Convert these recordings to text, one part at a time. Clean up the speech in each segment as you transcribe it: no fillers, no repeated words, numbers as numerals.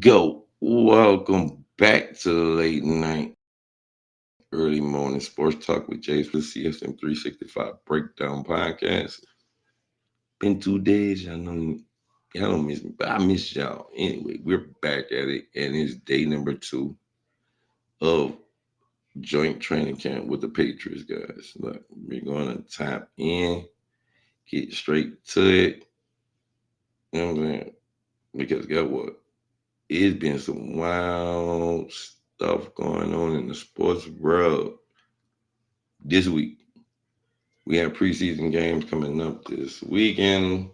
go. Welcome back to the late night, early morning sports talk with Jays for the CSM 365 Breakdown Podcast. Been 2 days, y'all don't miss me, but I miss y'all. Anyway, we're back at it, and it's day number 2 of joint training camp with the Patriots, guys. Look, we're going to tap in, get straight to it. You know what I'm saying? Because guess what? It's been some wild stuff going on in the sports world this week. We have preseason games coming up this weekend,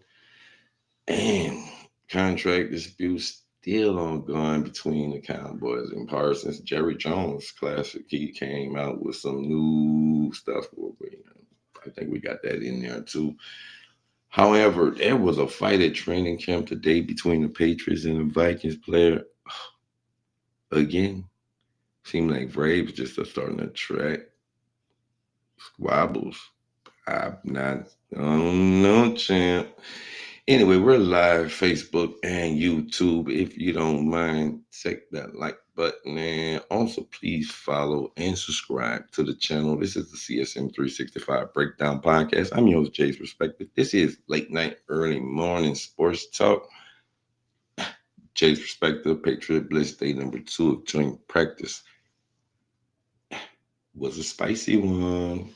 and contract disputes still ongoing between the Cowboys and Parsons. Jerry Jones Classic, he came out with some new stuff. I think we got that in there too. However, there was a fight at training camp today between the Patriots and the Vikings player. Again, seemed like Braves just are starting to track squabbles. I'm not, no champ. Anyway, we're live Facebook and YouTube. If you don't mind, check that like button, and also please follow and subscribe to the channel. This is the CSM 365 Breakdown Podcast. I'm your host, Jay's Perspective. This is late night, early morning sports talk. Jay's Perspective, Patriot Blitz, day number 2 of joint practice. Was a spicy one.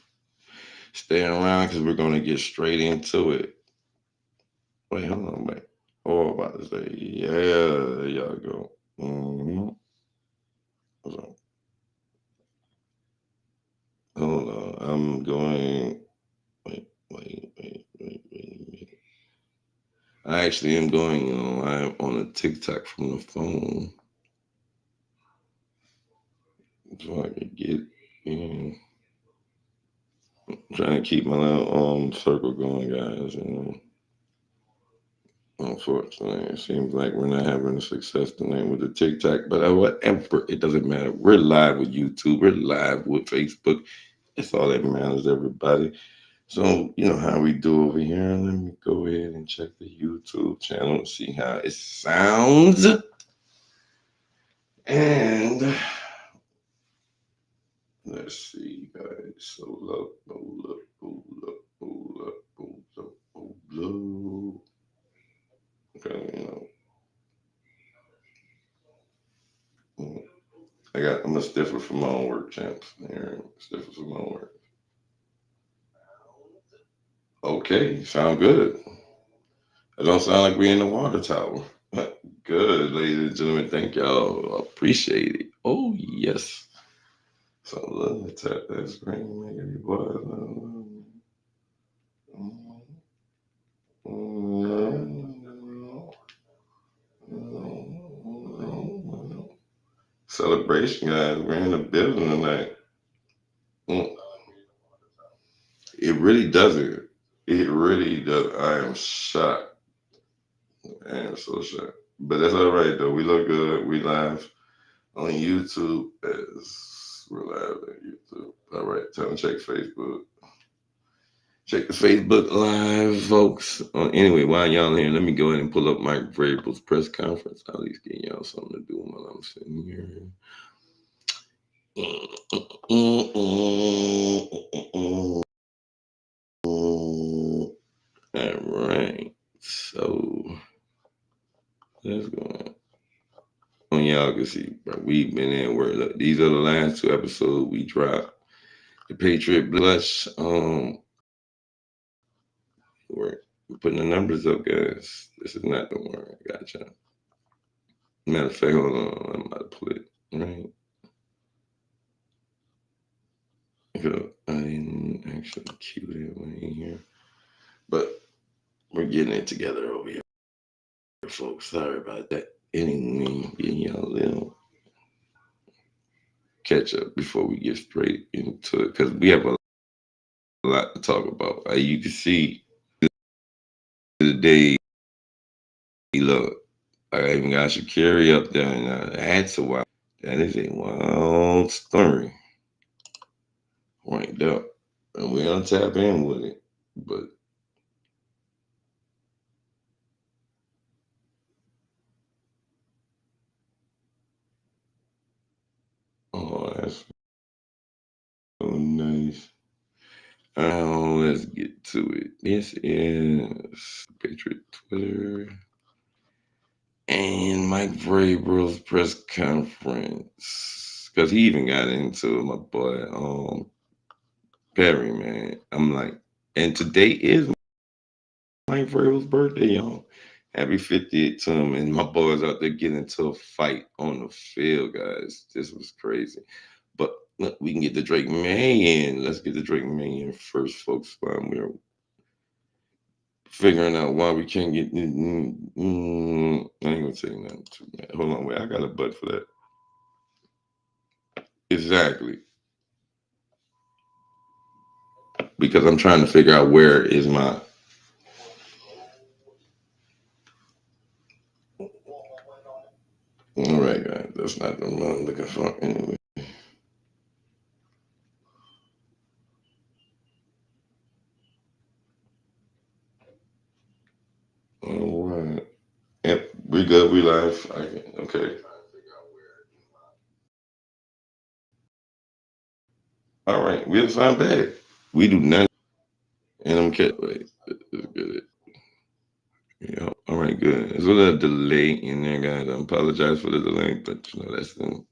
Stay around because we're going to get straight into it. Wait, hold on, wait. Oh, I'm about to say, yeah, there y'all go. Hold on, I'm going. Wait. I actually am going live on a TikTok from the phone, so I can get in. I'm trying to keep my little circle going, guys. Unfortunately, it seems like we're not having success tonight with the TikTok, but whatever, it doesn't matter. We're live with YouTube, we're live with Facebook. That's all that matters, everybody. So, you know how we do over here. Let me go ahead and check the YouTube channel and see how it sounds. And let's see, guys. So, okay, I'm a stiffer for my own work, champs. Here, stiffer for my own work. Okay, sound good. It don't sound like we're in the water tower. Good, ladies and gentlemen. Thank y'all. Appreciate it. Oh, yes. So let's tap that screen, make everybody. Celebration, guys. We're in the building tonight. It really doesn't. It really does. I am shocked. I am so shocked. But that's all right, though. We look good. We live on YouTube. We're live on YouTube. All right, time to check Facebook. Check the Facebook Live, folks. Anyway, while y'all here, let me go ahead and pull up Mike Vrabel's press conference. I'll at least get y'all something to do while I'm sitting here. All right. So let's go on. Y'all can see, bro, we've been in work. Look, these are the last 2 episodes we dropped. The Patriot Blush. We're putting the numbers up, guys. This is not the one. I gotcha. Matter of fact, hold on. I'm about to put it right. I didn't actually cue that one in here, but we're getting it together over here, folks. Sorry about that. Anyway, getting y'all a little catch up before we get straight into it, because we have a lot to talk about. You can see today, look, I even got Shakiri up there, and that's a wild. That is a wild story right there, and we're gonna tap in with it, but. guys. So nice. Let's get to it. This is Patriot Twitter and Mike Vrabel's press conference, because he even got into my boy Perry, man. I'm like, and today is Mike Vrabel's birthday, y'all. Happy 50th to him. And my boys out there getting into a fight on the field, guys. This was crazy. But look, we can get the Drake May in. Let's get the Drake May in first, folks, while we're figuring out why we can't get. I ain't gonna say nothing too bad. Hold on, wait. I got a butt for that. Exactly. Because I'm trying to figure out where is my. All right, guys. That's not the one I'm looking for anyway. All right. Yep, we good. We live. Okay. All right. We'll find back. We do not. And I'm kidding. Wait, let's get it. Yeah. All right. Good. There's a little delay in there, guys. I apologize for the delay, but that's the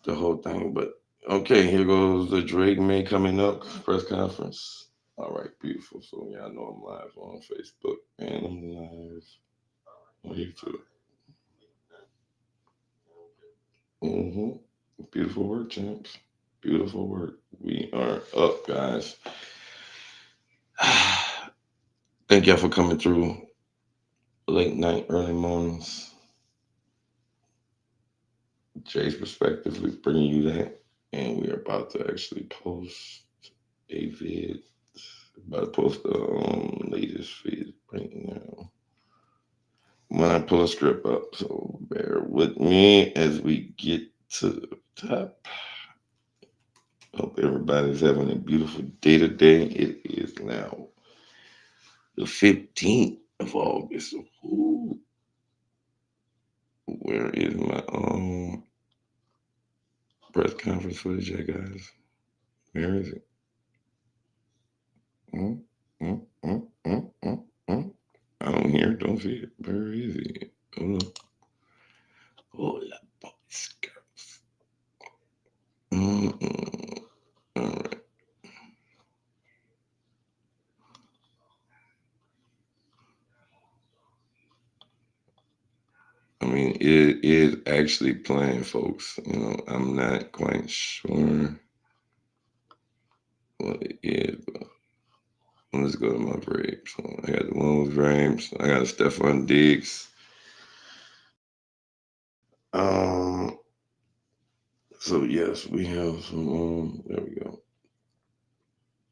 whole thing. But okay, here goes the Drake May coming up press conference. All right, beautiful. So y'all know I'm live on Facebook and I'm live on YouTube. Beautiful work, champs. Beautiful work. We are up, guys. Thank y'all for coming through. Late night, early mornings. Jay's perspective, we're bringing you that. And we are about to actually post a vid. About to post the latest feed right now. When I pull a strip up, so bear with me as we get to the top. Hope everybody's having a beautiful day today. It is now the 15th of August. Ooh. Where is my press conference footage, guys? Where is it? Mm, mm, mm, mm, mm, mm. I don't hear it, don't see it. Where is it? Hold on. Hola, boys, girls. All right. I mean, it is actually playing, folks. I'm not quite sure what it is, but let's go to my Braves. I got the one with Braves. I got a Stephon Diggs. So yes, we have some. There we go.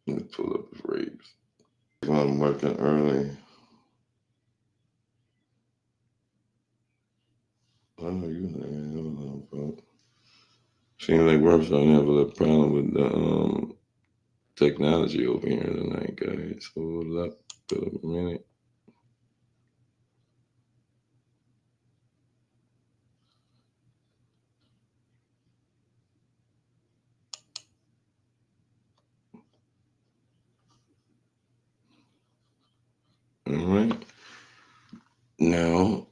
Let's pull up the Braves. I'm working early. I know you know. Seems like we're starting to have a little problem with the technology over here tonight, guys. Hold up for a minute. All right. Now,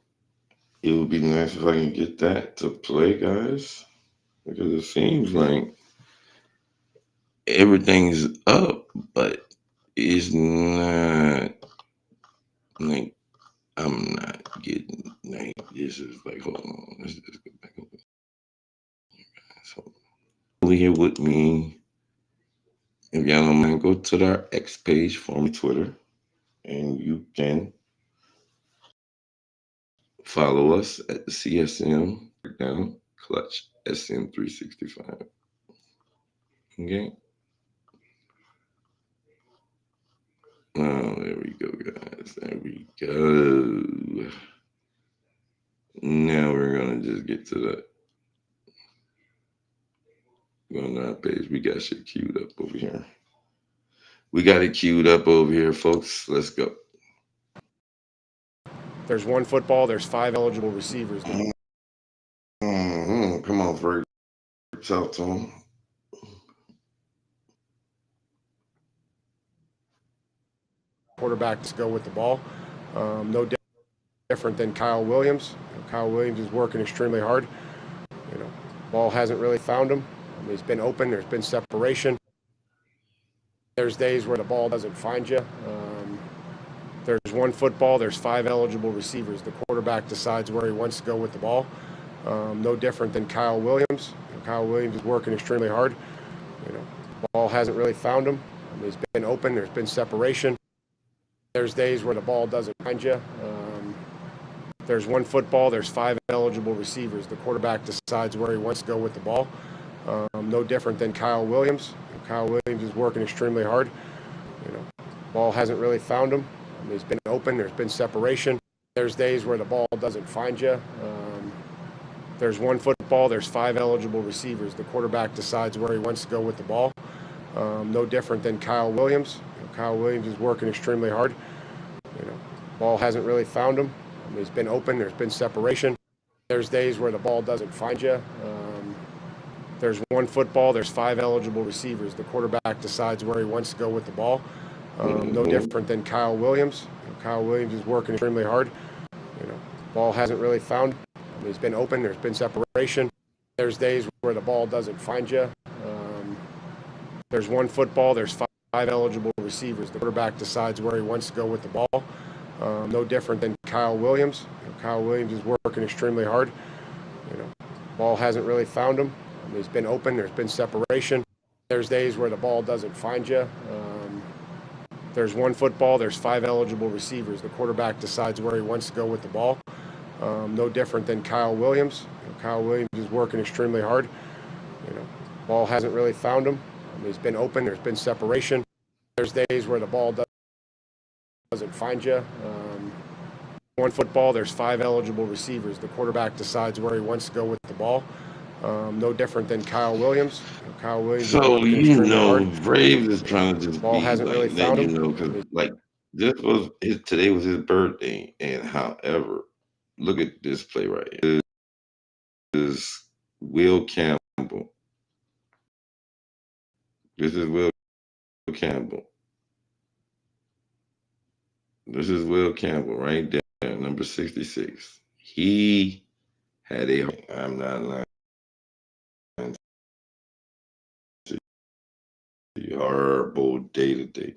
it would be nice if I can get that to play, guys, because it seems like everything's up, but it's not like I'm not getting like this is like hold on, let's just go back over. So over here with me. If y'all don't mind, go to our X page for me, Twitter, and you can follow us at the CSM Breakdown Clutch SM365. Okay. Oh, there we go, guys. There we go. Now we're gonna just get to the going to our page. We got shit queued up over here. We got it queued up over here, folks. Let's go. There's one football. There's 5 eligible receivers. Come on, Ferg. Talk to him. Quarterback to go with the ball. No different than Kyle Williams. Kyle Williams is working extremely hard. Ball hasn't really found him. He's been open. There's been separation. There's days where the ball doesn't find you. There's one football. There's 5 eligible receivers. The quarterback decides where he wants to go with the ball. No different than Kyle Williams. Kyle Williams is working extremely hard. Ball hasn't really found him. He's been open. There's been separation. There's days where the ball doesn't find you. There's one football. There's 5 eligible receivers. The quarterback decides where he wants to go with the ball. No different than Kyle Williams. Kyle Williams is working extremely hard. Ball hasn't really found him. He's been open. There's been separation. There's days where the ball doesn't find you. There's one football. There's 5 eligible receivers. The quarterback decides where he wants to go with the ball. No different than Kyle Williams. Kyle Williams is working extremely hard. Ball hasn't really found him. He's been open. There's been separation. There's days where the ball doesn't find you. There's one football. There's 5 eligible receivers. The quarterback decides where he wants to go with the ball. No different than Kyle Williams. Kyle Williams is working extremely hard. Ball hasn't really found him. He's been open. There's been separation. There's days where the ball doesn't find you. There's one football. There's 5 eligible receivers. The quarterback decides where he wants to go with the ball. No different than Kyle Williams. Kyle Williams is working extremely hard. Ball hasn't really found him. He's been open. There's been separation. There's days where the ball doesn't find you. There's one football. There's 5 eligible receivers. The quarterback decides where he wants to go with the ball. No different than Kyle Williams. Kyle Williams is working extremely hard. Ball hasn't really found him. He's been open. There's been separation. There's days where the ball doesn't find you. One football. There's 5 eligible receivers. The quarterback decides where he wants to go with the ball. No different than Kyle Williams. Kyle Williams. So Braves is trying to just ball be hasn't like, really found him. because like today was his birthday, and however, look at this play right here. This is Will Campbell. This is Will Campbell. This is Will Campbell right there, number 66. He had I'm not lying. Horrible day to day.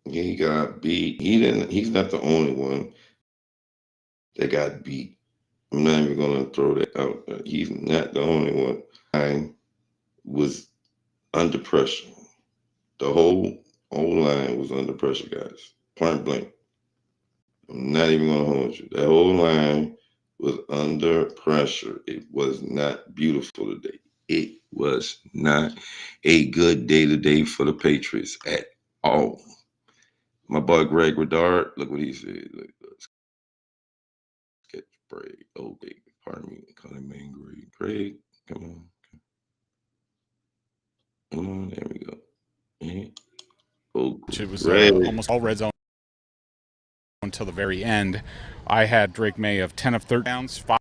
He got beat. He's not the only one that got beat. I'm not even gonna throw that out. He's not the only one. I was under pressure. The whole line was under pressure, guys. Point blank. I'm not even gonna hold you. That whole line was under pressure. It was not beautiful today. It was not a good day today for the Patriots at all. My boy Greg Redard, look what he said. Look, sketch break. Okay, pardon me. Call him man Greg. Greg, come on. Come on, there we go. It was almost all red zone until the very end. I had Drake May of 10 of 30 downs, 5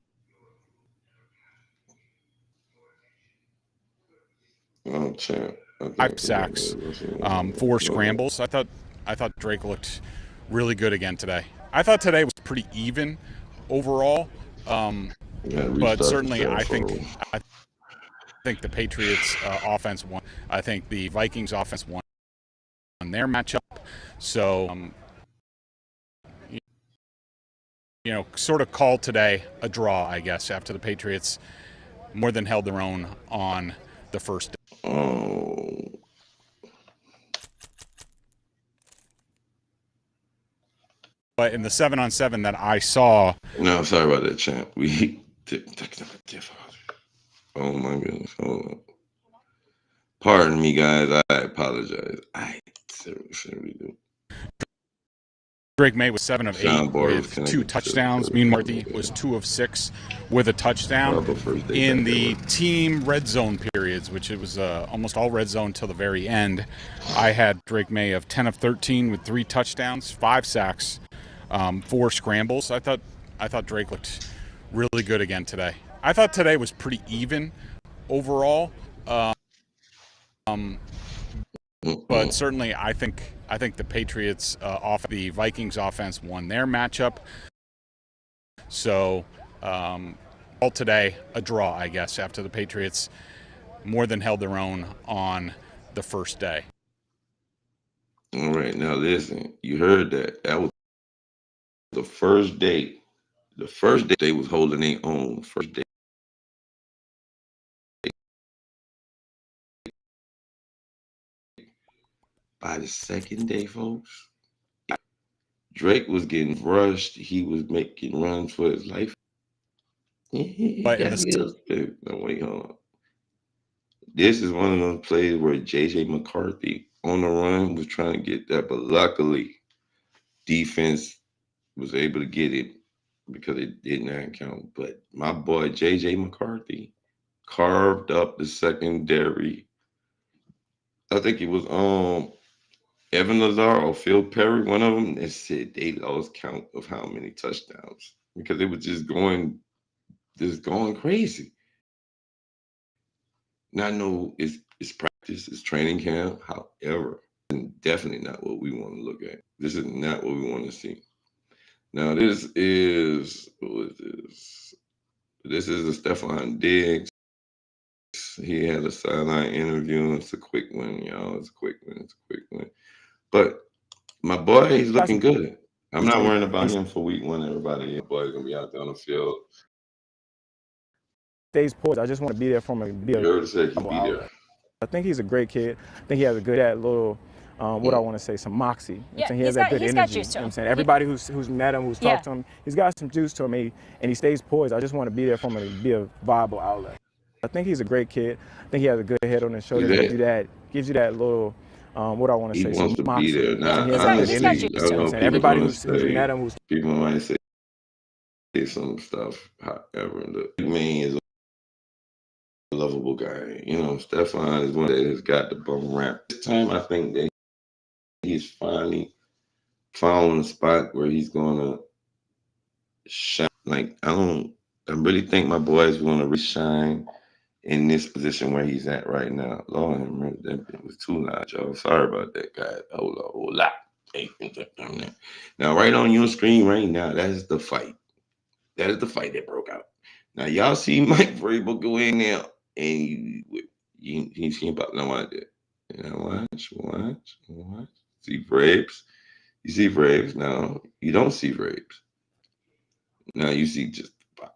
sacks, 4 scrambles. I thought Drake looked really good again today. I thought today was pretty even overall, but certainly I think the Patriots offense won. I think the Vikings offense won their matchup. So, sort of called today a draw, I guess, after the Patriots more than held their own on the first day. Oh. But in the 7-on-7 that I saw... No, sorry about that, champ. We oh, my goodness. Hold on. Pardon me, guys. I apologize. I seriously do. Drake May was 7 of 8 with 2 touchdowns. Me and Marty was 2 of 6 with a touchdown in the team red zone periods, which it was almost all red zone till the very end. I had Drake May of 10 of 13 with 3 touchdowns, 5 sacks, 4 scrambles. I thought Drake looked really good again today. I thought today was pretty even overall. But certainly, I think the Patriots off the Vikings offense won their matchup. So all today a draw, I guess, after the Patriots more than held their own on the first day. All right, now listen, you heard that. That was the first day. The first day they was holding their own. First day. By the second day, folks, Drake was getting rushed. He was making runs for his life. But No, wait, hold on. This is one of those plays where J.J. McCarthy on the run was trying to get that, but luckily defense was able to get it because it did not count. But my boy J.J. McCarthy carved up the secondary. I think it was Evan Lazar or Phil Perry, one of them, that said they lost count of how many touchdowns because it was just going crazy. Now I know it's practice, it's training camp, however, and definitely not what we want to look at. This is not what we want to see. Now this is who is this? This is a Stephon Diggs. He had a sideline interview. It's a quick one, y'all. It's a quick one. But my boy, he's looking good. I'm not worrying about him for week 1. Everybody, boy's gonna be out there on the field. Stays poised. I just want to be there for him. You heard it say he'll be there. I think he's a great kid. I think he has a good little, what I want to say, some moxie. Yeah, he has that good energy. Got juice to him. I'm saying everybody who's met him, who's talked to him, he's got some juice to him, and he stays poised. I just want to be there for him and be a viable outlet. I think he's a great kid. I think he has a good head on his shoulders. Gives you that little, what I want to say, he wants to be there. Now, he has honestly, that good energy. I'm saying everybody who's met him, people might say some stuff. However, the man is a lovable guy. You know, Stephon is one that has got the bum rap. This time, I think that he's finally found a spot where he's gonna shine. Like I really think my boys want to really shine in this position where he's at right now. Lord, that was too loud, y'all. Sorry about that, guys. Hola. Now, right on your screen right now, that is the fight. That is the fight that broke out. Now, y'all see Mike Vrabel go in there, and he's about to watch it. Watch. See Vrabes. You see Vrabes. Now, you don't see Vrabes. Now, you see just pop.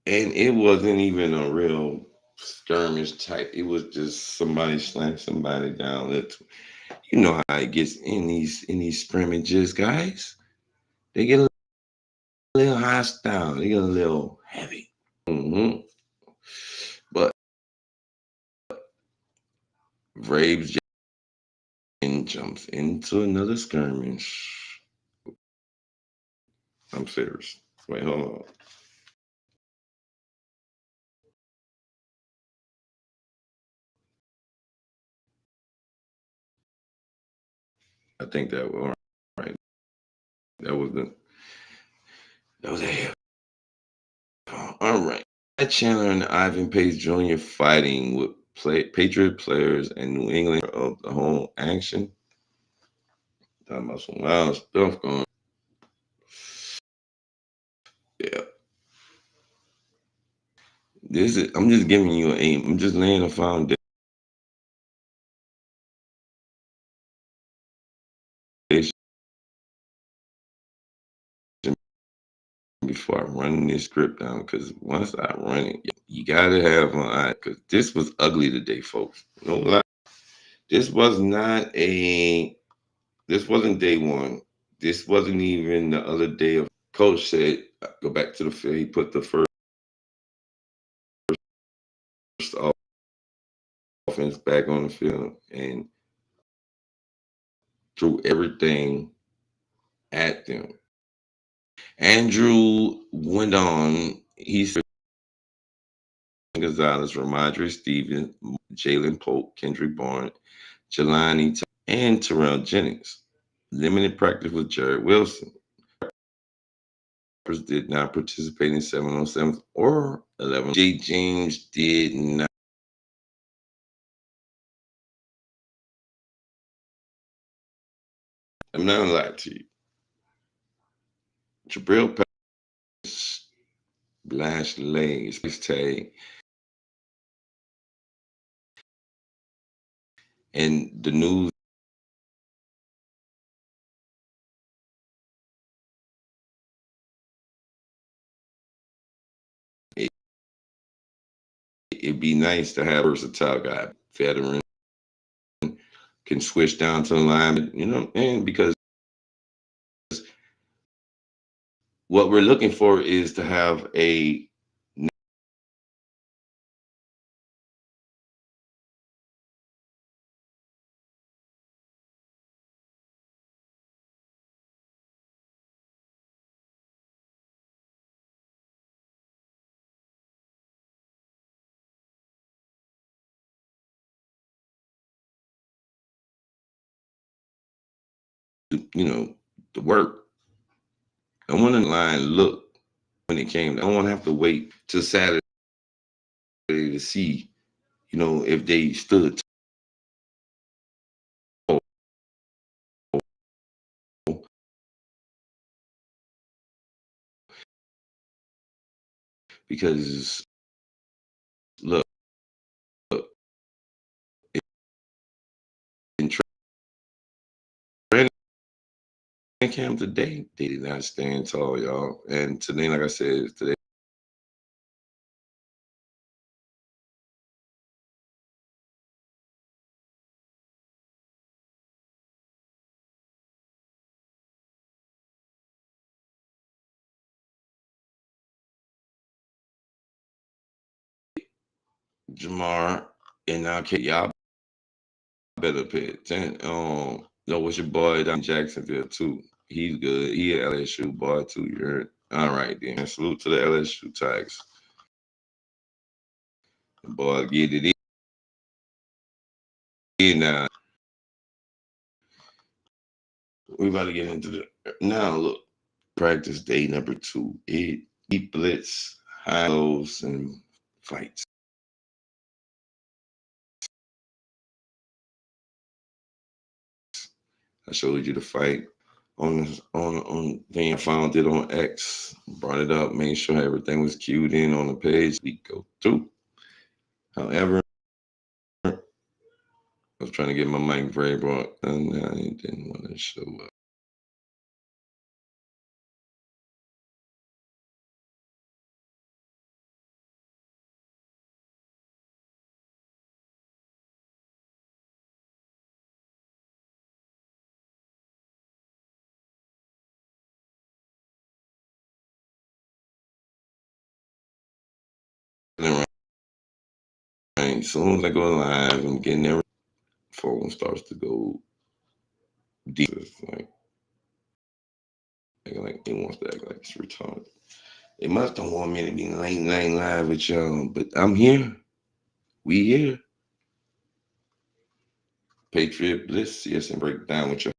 And it wasn't even a real skirmish type. It was just somebody slammed somebody down. You know how it gets in these scrimmages, guys. They get a little hostile. They get a little heavy. But Vrabes jumps into another skirmish. I'm serious. Wait, hold on. I think that was all right. That was a all right. Chandler and Ivan Pace Jr. fighting with Patriot players and New England of the whole action. Talking about some wild stuff going. Yeah. I'm just giving you I'm just laying a foundation. Before I run this script down, because once I run it, you gotta have an eye, because this was ugly today, folks. No lie. This wasn't day 1. This wasn't even the other day of coach said, go back to the field. He put the first offense back on the field and threw everything at them. Andrew went on. He said Gonzalez, Ramondre Stevens, Jalen Polk, Kendrick Bourne, Jelani, and Terrell Jennings. Limited practice with Jared Wilson. Did not participate in 7-on-7 or 11. J. James did not. I'm not gonna lie to you. Jabril Peppers blast legs, tag, and the news. It'd be nice to have a versatile guy, veteran, can switch down to the line, and because what we're looking for is to have a the work. I want to line look when it came. I don't want to have to wait till Saturday to see, if they stood tall. Because look, in training camp today, they did not stand tall, y'all. And today, like I said, today. Jamar and now y'all better pay attention. No, what's your boy down in Jacksonville too? He's good. He an LSU boy too. You heard? All right then. Salute to the LSU Tigers. Boy, get it in now. We about to get into the now. Look, practice day number 2. Blitz, high lows, and fights. I showed you the fight on then found it on X, brought it up, made sure everything was queued in on the page. We go through. However, I was trying to get my mic very broad, and I didn't want to show up. As soon as I go live, I'm getting there. Phone starts to go deep. It's like it wants to act like it's retarded. They must don't want me to be late night live with y'all, but I'm here. We here. Patriot Blitz, yes, and break down with y'all.